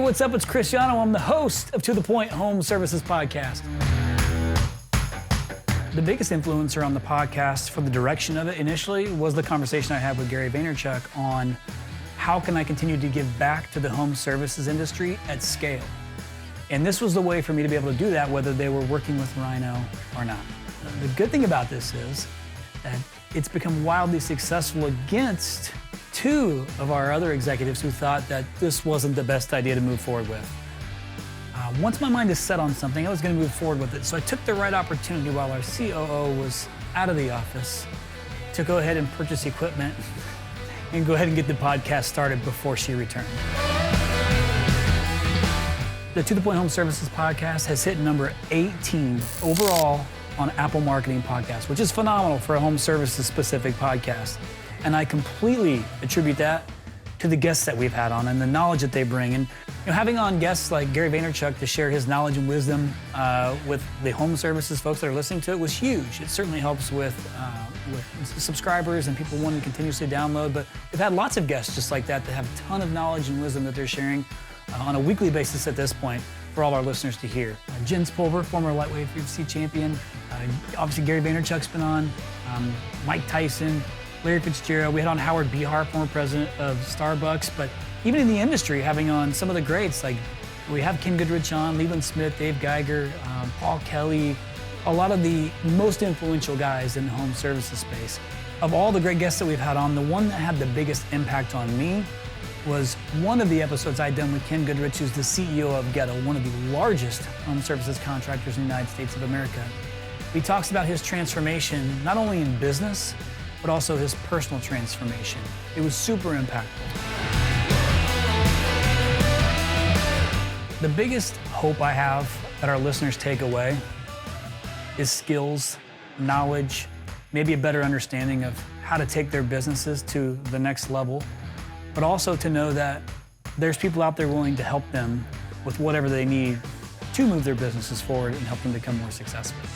what's up? It's Cristiano. I'm the host of To The Point Home Services Podcast. The biggest influencer on the podcast for the direction of it initially was the conversation I had with Gary Vaynerchuk on how can I continue to give back to the home services industry at scale. And this was the way for me to be able to do that, whether they were working with RYNO or not. The good thing about this is that it's become wildly successful against two of our other executives who thought that this wasn't the best idea to move forward with. Once my mind is set on something, I was going to move forward with it. So I took the right opportunity while our COO was out of the office to go ahead and purchase equipment and go ahead and get the podcast started before she returned. The To The Point Home Services Podcast has hit number 18 overall on Apple Marketing Podcast, which is phenomenal for a home services specific podcast. And I completely attribute that to the guests that we've had on and the knowledge that they bring. And having on guests like Gary Vaynerchuk to share his knowledge and wisdom with the home services folks that are listening to it was huge. It certainly helps with subscribers and people wanting to continuously download. But we've had lots of guests just like that have a ton of knowledge and wisdom that they're sharing on a weekly basis at this point for all our listeners to hear. Jens Pulver, former lightweight UFC champion. Obviously Gary Vaynerchuk's been on. Mike Tyson, Larry Fitzgerald. We had on Howard Behar, former president of Starbucks. But even in the industry, having on some of the greats, like we have Ken Goodrich on, Leland Smith, Dave Geiger, Paul Kelly, a lot of the most influential guys in the home services space. Of all the great guests that we've had on, the one that had the biggest impact on me was one of the episodes I'd done with Ken Goodrich, who's the CEO of Ghetto, one of the largest home services contractors in the United States of America. He talks about his transformation, not only in business, but also his personal transformation. It was super impactful. The biggest hope I have that our listeners take away is skills, knowledge, maybe a better understanding of how to take their businesses to the next level, but also to know that there's people out there willing to help them with whatever they need to move their businesses forward and help them become more successful.